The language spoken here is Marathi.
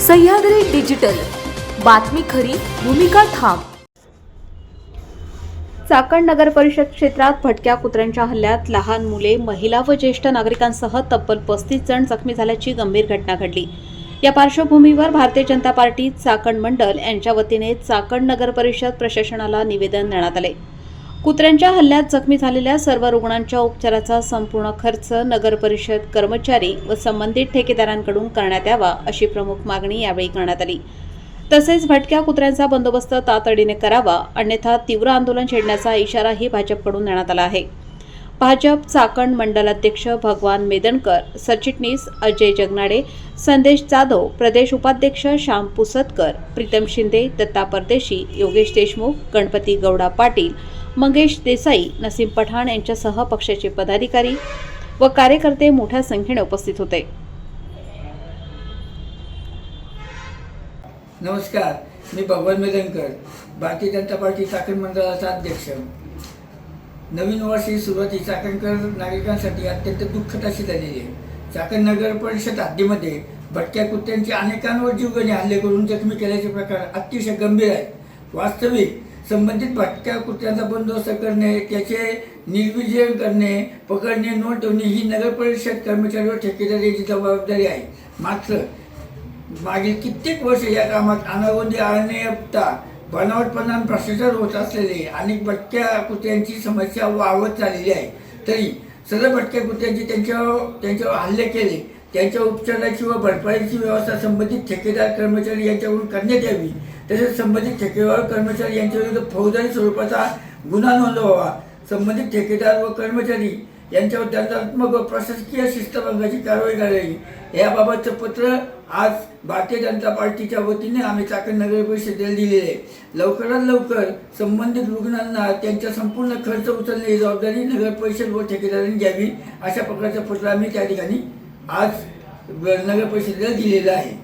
सह्याद्री डिजिटल, बातमी खरी, भूमिका ठाम। चाकण नगर परिषद क्षेत्रात भटक्या कुत्र्यांच्या हल्ल्यात लहान मुले, महिला व ज्येष्ठ नागरिकांसह तब्बल 35 जण जखमी झाल्याची गंभीर घटना घडली। या पार्श्वभूमीवर भारतीय जनता पार्टी चाकण मंडल यांच्या वतीने चाकण नगर परिषद प्रशासनाला निवेदन देण्यात आले। कुत्र्यांच्या हल्ल्यात जखमी झालेल्या सर्व रुग्णांच्या उपचाराचा संपूर्ण खर्च नगर परिषद कर्मचारी व संबंधित ठेकेदारांकडून करण्यात यावा अशी प्रमुख मागणी यावेळी करण्यात आली। तसेच भटक्या कुत्र्यांचा बंदोबस्त तातडीने करावा, अन्यथा तीव्र आंदोलन छेडण्याचा इशाराही भाजपकडून देण्यात आला आहे। भाजप चाकण मंडलाध्यक्ष भगवान मेदनकर, सरचिटणीस अजय जगनाडे, संदेश जाधव, प्रदेश उपाध्यक्ष श्याम पुसतकर, प्रीतम शिंदे, दत्ता परदेशी, योगेश देशमुख, गणपती गौडा पाटील, मंगेश देसाई, नसीम पठाण यांच्यासह पक्षाचे पदाधिकारी व कार्यकर्ते मोठ्या संख्येने उपस्थित होते। नमस्कार, मी भगवान मेदनकर, भारतीय जनता पार्टी चाकण मंडळाचा अध्यक्ष। नवीन वर्ष ही सुरुवाती चाकणकर नागरिकांसाठी अत्यंत दुःखद अशी झालेली आहे। चाकण नगर परिषद हद्दीमध्ये भटक्या कुत्र्यांचे अनेकांवर जीवघेणे हल्ले करून जखमी केल्याचे प्रकार अतिशय गंभीर आहेत। वास्तविक संबंधित भटक्या कुत्र्यांचा बंदोबस्त करणे, त्याचे निर्विजन करणे, पकडणे, नोंदवणे ही नगर परिषद कर्मचारी व ठेकेदार यांची जबाबदारी आहे। मात्र मागील कित्येक वर्ष या कामात अनागोंदी अनियमितता, बनावटपणा, भ्रष्टाचार होत असलेले अनेक भटक्या कुत्र्यांची समस्या वाढत चाललेली आहे। तरी सर्व भटक्या कुत्र्यांची त्यांच्यावर हल्ले केले, त्यांच्या उपचाराची व भरपाईची व्यवस्था संबंधित ठेकेदार कर्मचारी यांच्याकडून करण्यात यावी। तसेच संबंधित ठेकेदार कर्मचारी यांच्याविरुद्ध फौजदारी स्वरूपाचा गुन्हा नोंदवावा। संबंधित ठेकेदार व कर्मचारी यांच्यावर दंडात्मक व प्रशासकीय शिस्तभंगाची कारवाई करावी। याबाबतचं पत्र आज भारतीय जनता पार्टीच्या वतीने आम्ही चाकण नगर परिषदेला दिलेले आहे। लवकरात लवकर संबंधित रुग्णांना त्यांचा संपूर्ण खर्च उचलण्याची जबाबदारी नगर परिषद व ठेकेदारांनी घ्यावी, अशा प्रकारचं पत्र आम्ही त्या ठिकाणी आज नगर परिषदेला दिलेलं आहे।